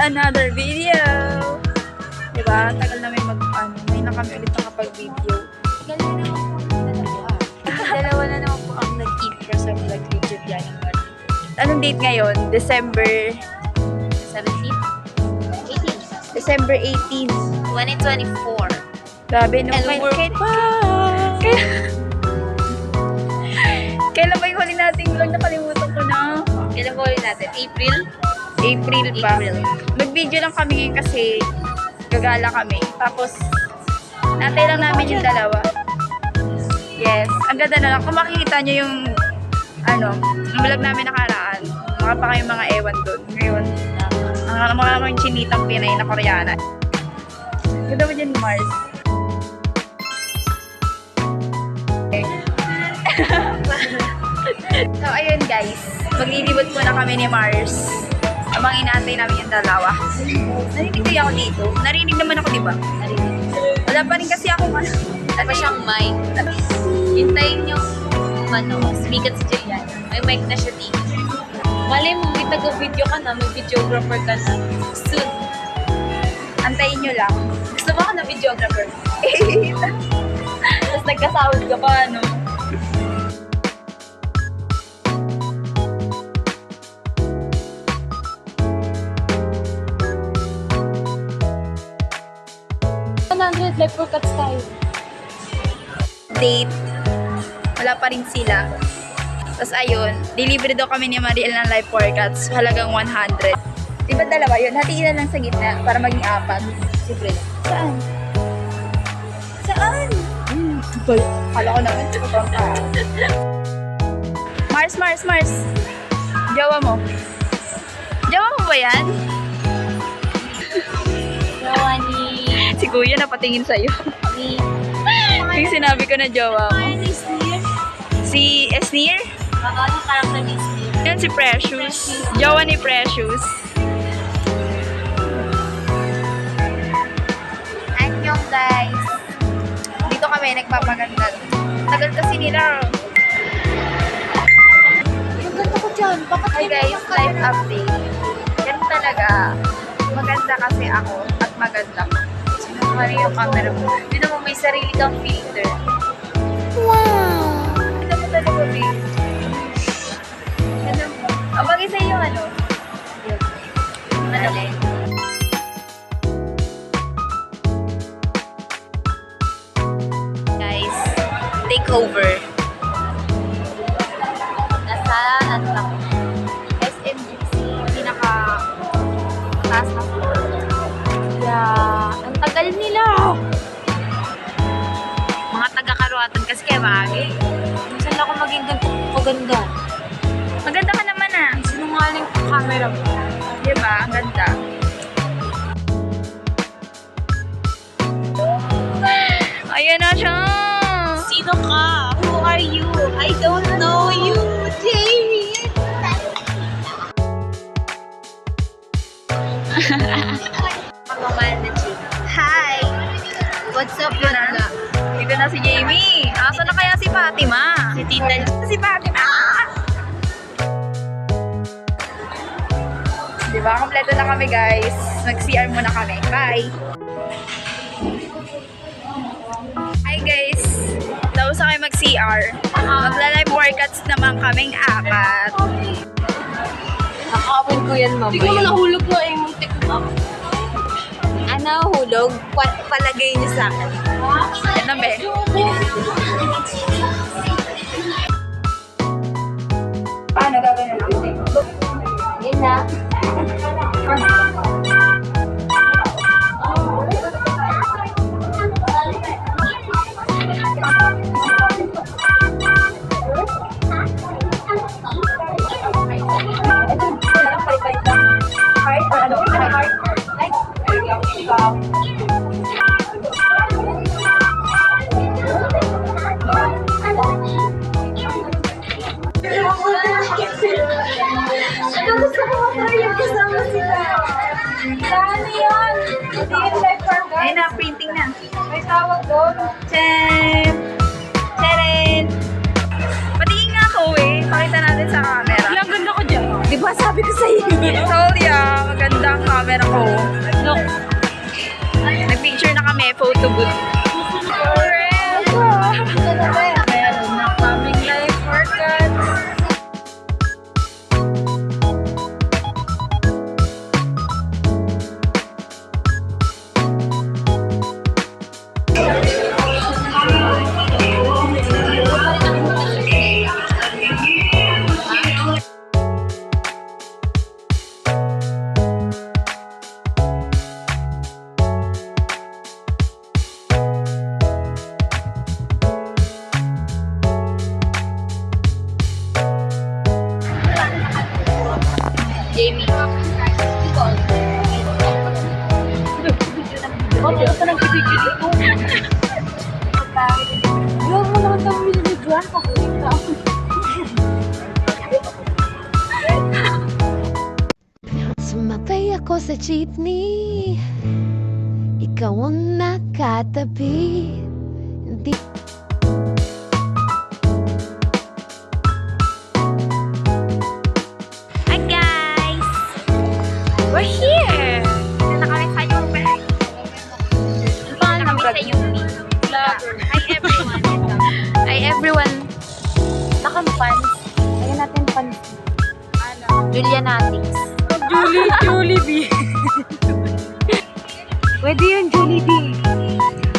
Another video. Diba? Tagal na may na kami ulit nakapag-video. Dalawa na naman po ang nag-intro sa vlog ni Juliana Martin. Anong date ngayon? December 17? 18? December 18. 2024. Grabe, no? And we're back! Kailan ba yung huli nating vlog? Nakalimutan ko na. Kailan ba ulit natin? April pa. April. Nag-video lang kami ngayon kasi gagala kami. Tapos, natay lang namin yung dalawa. Yes. Ang ganda na lang. Kung makikita nyo yung yung vlog namin nakaraan, mga pa kayong mga ewan doon. Ngayon, ang mga chinitang Pinay na Koreana. Ganda mo dyan, Mars. So, ayun guys. Maglilibot muna kami ni Mars. Abang inaantay namin yung dalawa. Narinig kayo ako dito? Narinig naman ako, di ba? Narinig. Wala pa rin kasi ako Wala pa siyang mic. Hintayin yung speaker si Juliana. May mic na siya dito. Malay mo, may taga-video ka na, may videographer ka na. Soon. Antayin nyo lang. Gusto mo ka na videographer? Tapos nagkasahod ka pa, ano? Live for cuts tayo. Date. Wala pa rin sila. Tapos ayun, delivery daw kami ni Mariel ng live forecast. Halagang 100. Diba dalawa yun? Hatiin na lang sa gitna para maging 4. Siyempre lang. Saan? Saan? Kala ko naman. Mars. Jawa mo. Jawa mo ba yan? Gawa ni... Si Kuya napatingin sa'yo. Yung sinabi ko na jowa mo. Si Esnir? Oo, yung karakter ni Esnir. Yan si Precious. Jowa ni Precious. Anyong guys. Dito kami nagpapaganda. Tagal kasi nila. Yung ganda ko dyan. Bakit Hi guys, live update. Yan talaga. Maganda kasi ako at maganda ko. Mali yung camera mo. Yun naman may sarili kang filter. Wow! Ganda mo talaga, babe. Ganda mo. Ang bagay sa iyo, ano? Ano? Guys, take over. Nasaan lang? SMGC, pinaka-taas na floor. Yeah. Ang tagal nila. Mga taga-Karuatan kasi kaya mahagi. Saan ako maging ganito kaganda? Maganda ka naman ah. Sinungaling camera mo. Diba? Ang ganda. Ayan na siya! Sino ka? Who are you? I don't know you, Jamie. Pagmamahal na Chino. Hi! What's up, Dito na. Luna? Dito na si Jamie. Asa na kaya si Fatima? Si Tita. Si Fatima! Diba? Kompleto na kami guys. Nag-CR muna kami. Bye! Hi guys! Tapos na kayo mag-CR. Magla-live workouts naman kaming 4. Nakakapin ko yan, mama. Hindi ko mo nahulog na yung muntik ko. Ano, hulog? Palagay niyo sa akin. Yan na be. Paano gagawin natin? Yun na. Heart or ano? Heart? Like, Ayun na, printing na. May tawag doon. Chen! Cheren! Patingin nga ako eh. Pakita natin sa camera. Ang ganda ko dyan. Di ba sabi ko sa'yo? Told ya, maganda ang camera ko. Look. Nag-picture na kami, photo booth. Meron na kaming life workouts. Jamie. Meron ka ng video dito. Huwag mo naman kami binibidyoan pag ulit ka. Sumakay ako sa jeepney, ikaw ang nakatabi. Hindi Hi guys! We're here! Ito na kami sa Yubi. Paano kami sa Yubi? Hi everyone! Hi everyone! Nakang-fans. Ayun natin fans. Julia Natix. Julie B. Pwede yun, Julie B.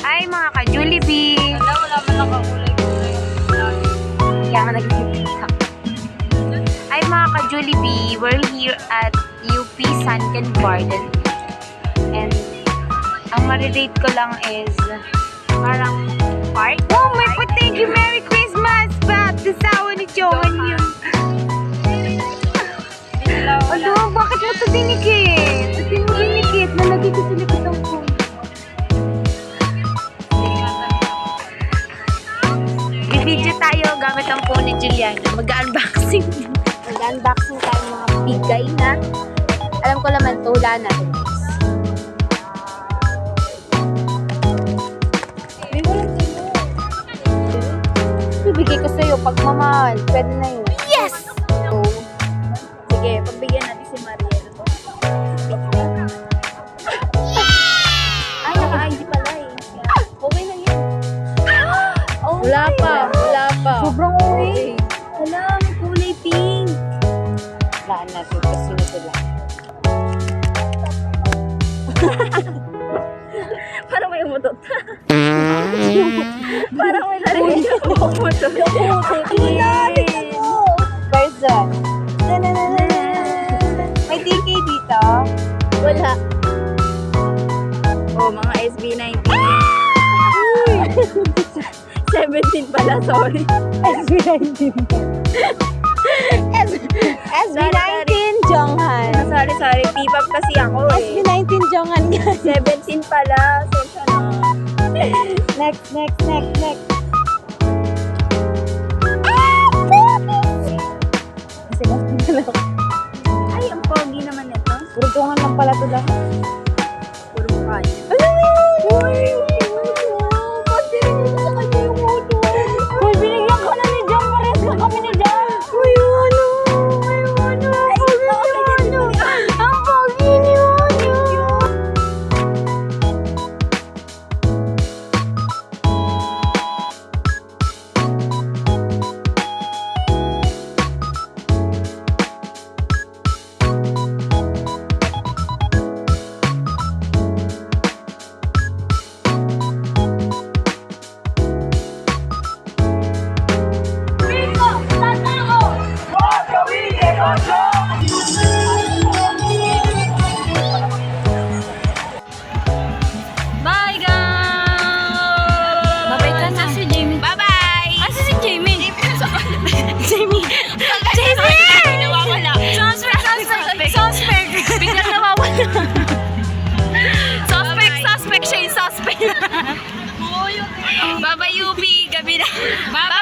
Hi mga ka-Julie B. Wala man nakakulay-kulay. Kaya nga nag-tiktok. Hi mga ka-Julie B. We're here at UP Sunken Garden. And ang marirate ko lang is parang park. Oh, may pategi! Merry Christmas! Pat! Kasawa ni Johan yun. Alo, bakit mo ito dinikit? Ito mo dinikit. Nalagay ko sa likod ng phone. Bibidyo tayo gamit ang phone ni Juliana. Mag-unboxing. Mag-unboxing tayo ng mga bigay na. Alam ko naman, tula natin. Bibigay ko sa'yo pag mamahal. Pwede na yun. Yes! So, Sige, pagbigyan natin si Mariel. ay, naka-ID pala eh. Okay na yun. Oh Wala my pa, God. wala pa. Sobrang okay. Hala, may kulay pink. Laan natin kasi sinutula. Parang may umutot. Parang may narinig yung umutot. Person. May TK dito? Wala. Oh, mga SB19. 17 pala, sorry. SB19. SB19 Jonghan. Sorry. P-pop kasi ako eh. SB19 Jonghan guys. 17 pala. Sensya na. Next. Ay, ang pogi naman ito. Puro Jonghan lang pala ito lang. Puro mukha niya. Ano yun? Uy! Pati rin yun sa kanya yung ulo. Uy, binigyan ko na ni Jong. Pares na kami ni Jong. Uy, ano? Ang pogi ni Ano. Bye, guys! Bye-bye ka na. Si Jamie. Bye-bye! Asa si Jamie? Jamie! Jamie! Nawawala. Suspect! Biglang nawawala. Suspect! Siya yung suspect. Bye-bye, UP. Gabi na. Bye-bye!